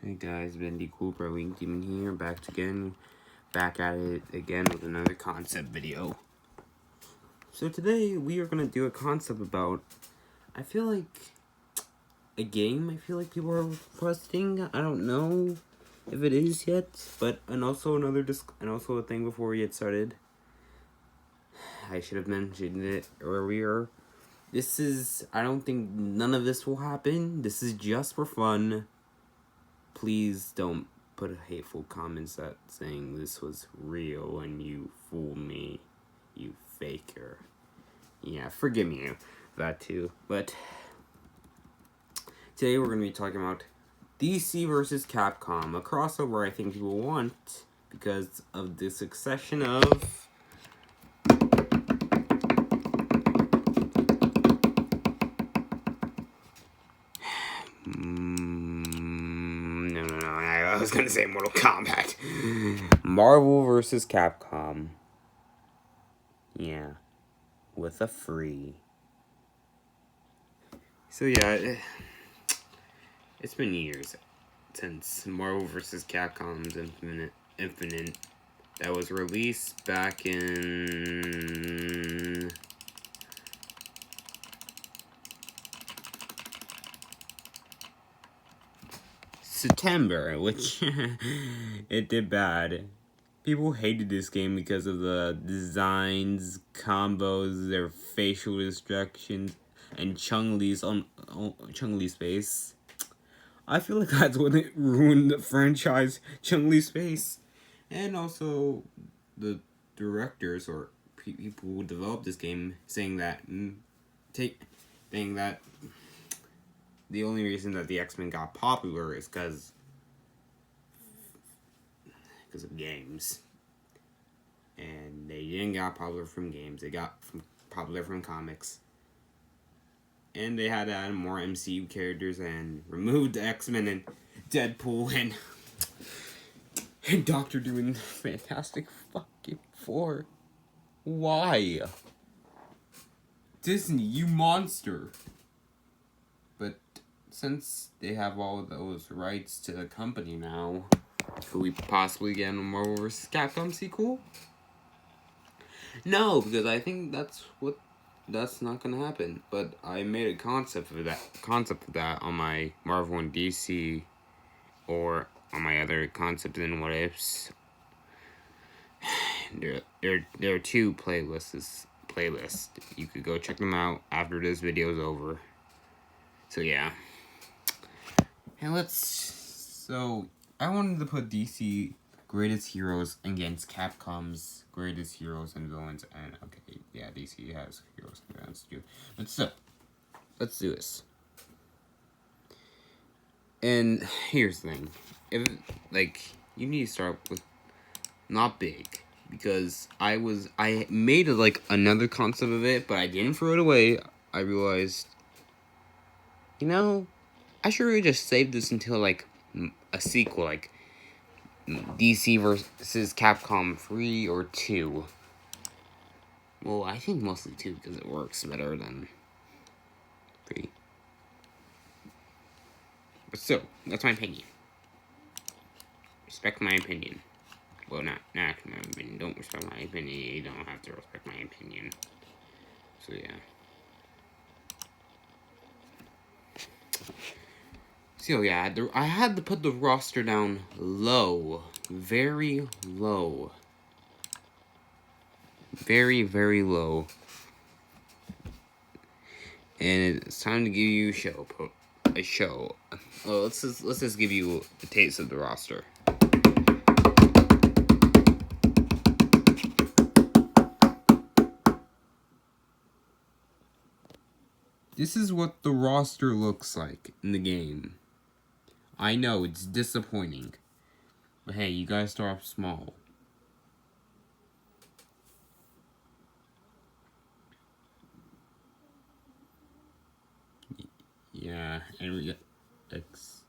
Hey guys, Bendy Cooper, Wing Demon here, back at it again with another concept video. So today we are gonna do a concept about, I feel like, a game. I feel like people are requesting. I don't know if it is yet, but and also a thing before we get started. I should have mentioned it earlier. I don't think none of this will happen. This is just for fun. Please don't put hateful comments that saying this was real and you fooled me, you faker. Yeah, forgive me that too. But today we're going to be talking about DC versus Capcom, a crossover I think people want because of the succession of I was gonna say Mortal Kombat. Marvel versus Capcom. Yeah. With a free. So yeah, it's been years since Marvel vs. Capcom's Infinite that was released back in September, which it did bad. People hated this game because of the designs, combos, their facial destructions, and Chun-Li's face. I feel like that's what it ruined the franchise, Chun-Li's face. And also, the directors or people who developed this game saying that the only reason that the X-Men got popular is because of games. And they didn't get popular from games. They got popular from comics. And they had to add more MCU characters and removed X-Men and Deadpool and Doctor Doom and Fantastic fucking Four. Why? Disney, you monster. But since they have all of those rights to the company now, could we possibly get a Marvel vs. Capcom sequel? No, because I think that's not gonna happen. But I made a concept of that on my Marvel and DC, or on my other concept and what ifs. There are two playlists. You could go check them out after this video is over. So yeah. And so I wanted to put DC greatest heroes against Capcom's greatest heroes and villains, and okay, yeah, DC has heroes and villains too. But so, let's do this. And here's the thing. You need to start with not big. Because I made another concept of it, but I didn't throw it away. I realized, I should really just save this until a sequel, like DC versus Capcom 3 or 2. Well, I think mostly 2 because it works better than 3. But still, that's my opinion. Respect my opinion. Well, not my opinion. Don't respect my opinion. You don't have to respect my opinion. So yeah. So yeah, I had to put the roster down low. Very low. Very, very low. And it's time to give you a show. Well, let's just give you a taste of the roster. This is what the roster looks like in the game. I know, it's disappointing. But hey, you guys start off small. Yeah, and we got X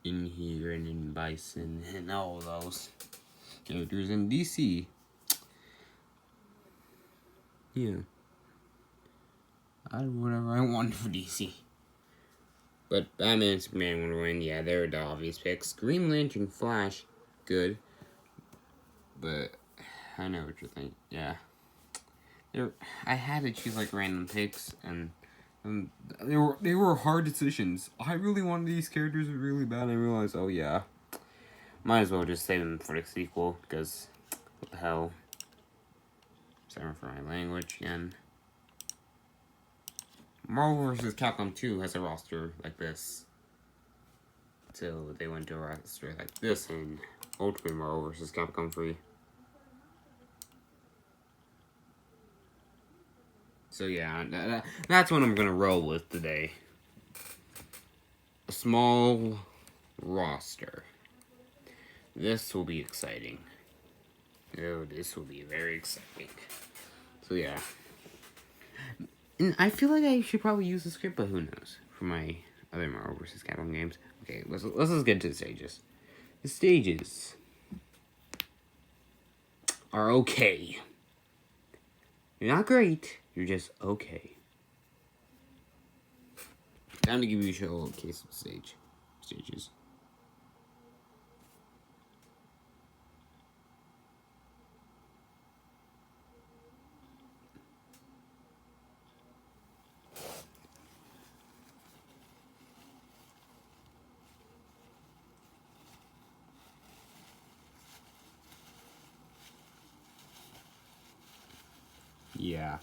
in here and in Bison and all those characters in DC. Yeah. I do whatever I want for DC. But Batman, Superman, Wonder Woman, yeah, they're the obvious picks. Green Lantern, Flash, good. But I know what you're thinking. Yeah. I had to choose like random picks, and they were hard decisions. I really wanted these characters really bad. I realized, oh yeah, might as well just save them for the sequel, because what the hell. Sorry for my language again. Marvel vs. Capcom 2 has a roster like this. Till they went to a roster like this in Ultimate Marvel vs. Capcom 3. So yeah, that's what I'm gonna roll with today. A small roster. This will be exciting. Oh, this will be very exciting. So yeah. And I feel like I should probably use the script, but who knows? For my other Marvel vs. Capcom games. Okay, let's just get to the stages. The stages are okay. You're not great. You're just okay. Time to give you a show case of stages. Yeah.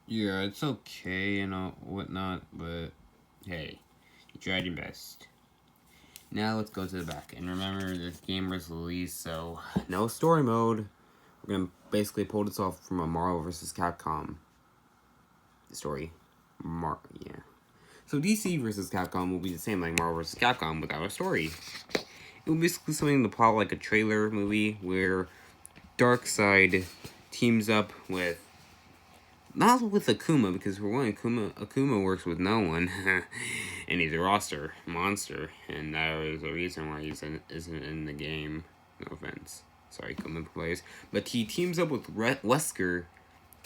Yeah, it's okay and all whatnot, but hey, you tried your best. Now let's go to the back. And remember, this game was released, so no story mode. We're gonna basically pull this off from a Marvel vs. Capcom story. Yeah. So DC vs. Capcom will be the same like Marvel vs. Capcom without a story. It will basically something to plot like a trailer movie where Darkseid teams up with not with Akuma, because for one, Akuma works with no one, and he's a roster monster, and that is the reason why isn't in the game. No offense, sorry, Akuma players, but he teams up with Wesker.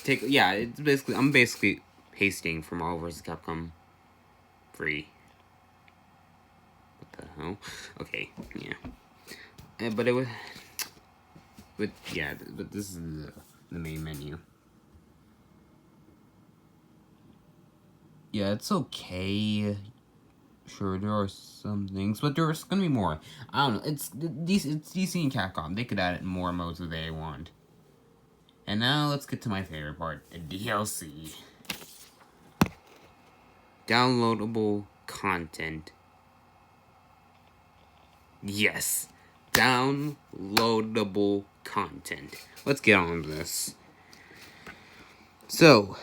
It's basically I'm basically pasting from Marvel vs. Capcom 3. What the hell? Okay, yeah, but this is the main menu. Yeah, it's okay. Sure, there are some things, but there's gonna be more. I don't know. It's DC and Capcom. They could add more modes if they want. And now let's get to my favorite part: the DLC. Downloadable content. Yes, downloadable content. Let's get on to this. So,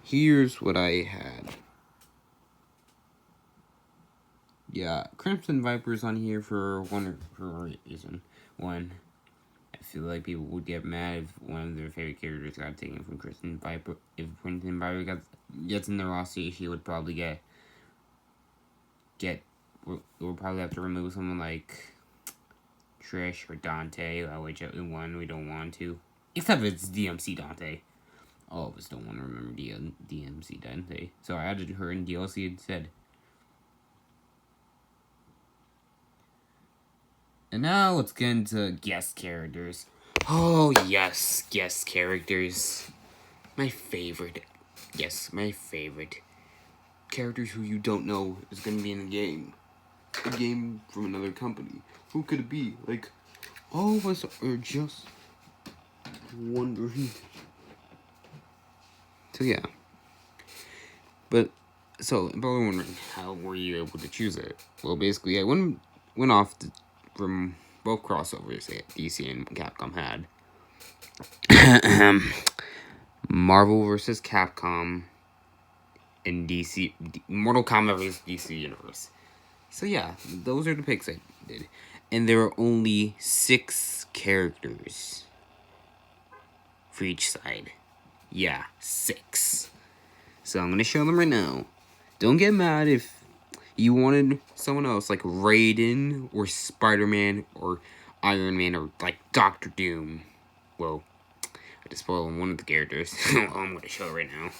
here's what I had. Yeah, Crimson Viper's on here for a reason. One, I feel like people would get mad if one of their favorite characters got taken from Crimson Viper. If Crimson Viper gets in the roster, she would probably we'll probably have to remove someone like Trish or Dante, whichever one we don't want to. Except if it's DMC Dante. All of us don't want to remember DMC Dante. So I added her in DLC instead. And now let's get into guest characters. Oh yes, guest characters. My favorite. Yes, my favorite. Characters who you don't know is going to be in the game. A game from another company. Who could it be? Like, all of us are just wondering. So yeah. But, so, probably wondering, how were you able to choose it? Well, basically, I went off from both crossovers that DC and Capcom had. Marvel vs. Capcom and DC, Mortal Kombat vs. DC Universe. So yeah, those are the picks I did. And there are only 6 characters for each side. Yeah, 6. So I'm going to show them right now. Don't get mad if you wanted someone else like Raiden or Spider-Man or Iron Man or like Doctor Doom. Well, I just spoiled one of the characters. I'm going to show it right now.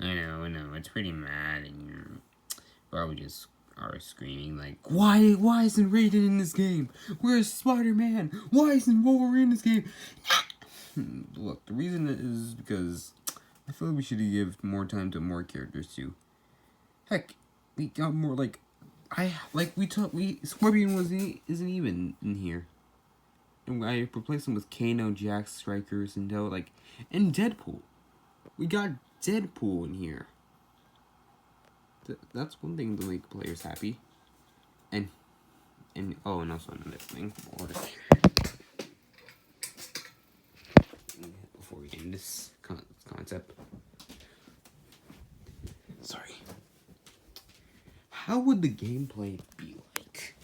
I know, it's pretty mad, and you're probably just are screaming like, why isn't Raiden in this game? Where's Spider-Man? Why isn't Wolverine in this game? Look, the reason is because I feel like we should give more time to more characters too. Heck, we got more like, Scorpion isn't even in here. And I replaced him with Kano, Jax, Strikers, and and Deadpool. We got Deadpool in here. That's one thing to make players happy. And also another thing. Before we end this concept. Sorry. How would the gameplay be like?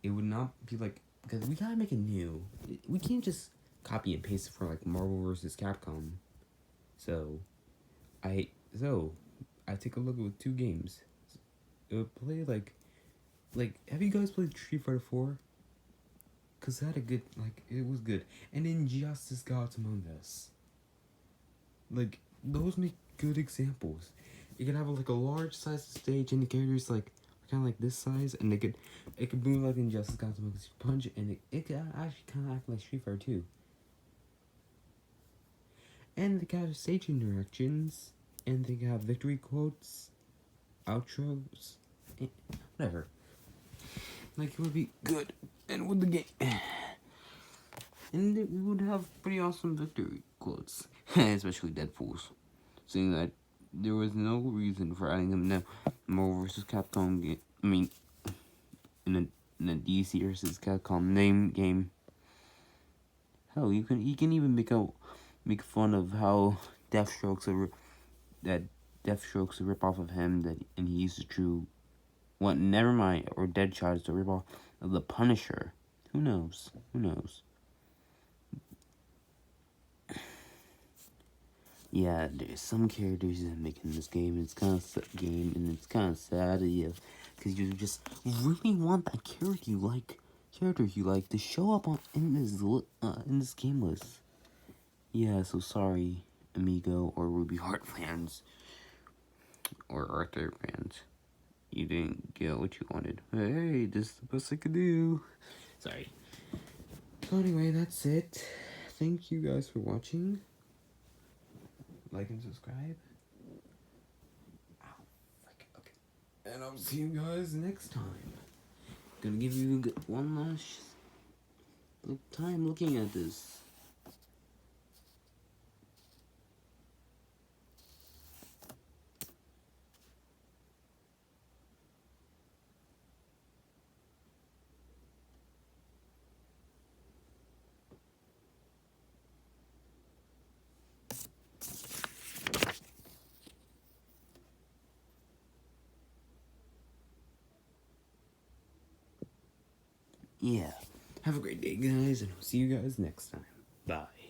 It would not be like, because we gotta make it new. We can't just copy and paste it for like Marvel vs. Capcom. So I take a look at 2 games. It would play like have you guys played Street Fighter 4? Cause that it was good. And Injustice Gods Among Us. Like, those make good examples. You can have a large size stage and the characters kinda like this size, and it could move like Injustice Gods Among Us. You punch it, and it could actually kinda act like Street Fighter 2. And they can have stage interactions, and they can have victory quotes, outros, whatever. Like, it would be good. And with the game. And we would have pretty awesome victory quotes. Especially Deadpool's. Saying that there was no reason for adding him in the Marvel vs. Capcom game. I mean, in a DC vs. Capcom name game. Hell, you can even make fun of how Deathstroke's a rip off of him, and he's the true. What? Never mind. Or Deadshot is the rip off of the Punisher. Who knows? Yeah, there's some characters that make in this game. It's kind of sad, yeah, because you just really want that character you like to show up in this game list. Yeah, so sorry, Amigo or Ruby Heart fans or Arthur fans, you didn't get what you wanted. Hey, this is the best I could do. Sorry. So anyway, that's it. Thank you guys for watching. Like and subscribe. Okay. And I'll see you guys next time. Gonna give you one last time looking at this. Yeah. Have a great day, guys, and I'll see you guys next time. Bye.